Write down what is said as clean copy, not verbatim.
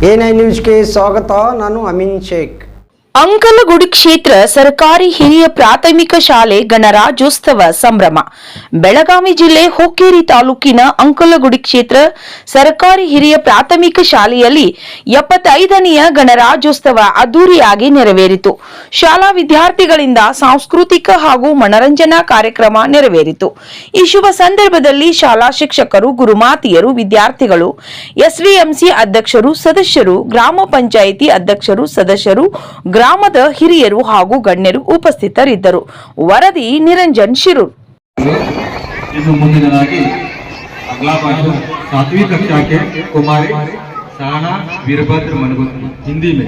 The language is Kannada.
A9 ನ್ಯೂಸ್ಗೆ ಸ್ವಾಗತ. ನಾನು ಅಮೀನ್ ಶೇಖ್. ಅಂಕಲಗುಡಿ ಕ್ಷೇತ್ರ ಸರ್ಕಾರಿ ಹಿರಿಯ ಪ್ರಾಥಮಿಕ ಶಾಲೆ ಗಣರಾಜ್ಯೋತ್ಸವ ಸಂಭ್ರಮ. ಬೆಳಗಾವಿ ಜಿಲ್ಲೆ ಹುಕ್ಕೇರಿ ತಾಲೂಕಿನ ಅಂಕಲಗುಡಿ ಕ್ಷೇತ್ರ ಸರ್ಕಾರಿ ಹಿರಿಯ ಪ್ರಾಥಮಿಕ ಶಾಲೆಯಲ್ಲಿ 75ನೆಯ ಗಣರಾಜ್ಯೋತ್ಸವ ಅದ್ದೂರಿಯಾಗಿ ನೆರವೇರಿತು. ಶಾಲಾ ವಿದ್ಯಾರ್ಥಿಗಳಿಂದ ಸಾಂಸ್ಕೃತಿಕ ಹಾಗೂ ಮನರಂಜನಾ ಕಾರ್ಯಕ್ರಮ ನೆರವೇರಿತು. ಈ ಶುಭ ಸಂದರ್ಭದಲ್ಲಿ ಶಾಲಾ ಶಿಕ್ಷಕರು, ಗುರುಮಾತೆಯರು, ವಿದ್ಯಾರ್ಥಿಗಳು, ಎಸ್ಡಿಎಂಸಿ ಅಧ್ಯಕ್ಷರು, ಸದಸ್ಯರು, ಗ್ರಾಮ ಪಂಚಾಯಿತಿ ಅಧ್ಯಕ್ಷರು, ಸದಸ್ಯರು, ಗ್ರಾಮದ ಹಿರಿಯರು ಹಾಗೂ ಗಣ್ಯರು ಉಪಸ್ಥಿತರಿದ್ದರು. ವರದಿ ನಿರಂಜನ್ ಶಿರೂರ್. ಇನ್ನು ಮುಂದಿನದಾಗಿ अगला भाषण 7वीं कक्षा के कुमारी साना वीरभद्र मनगुंद हिंदी में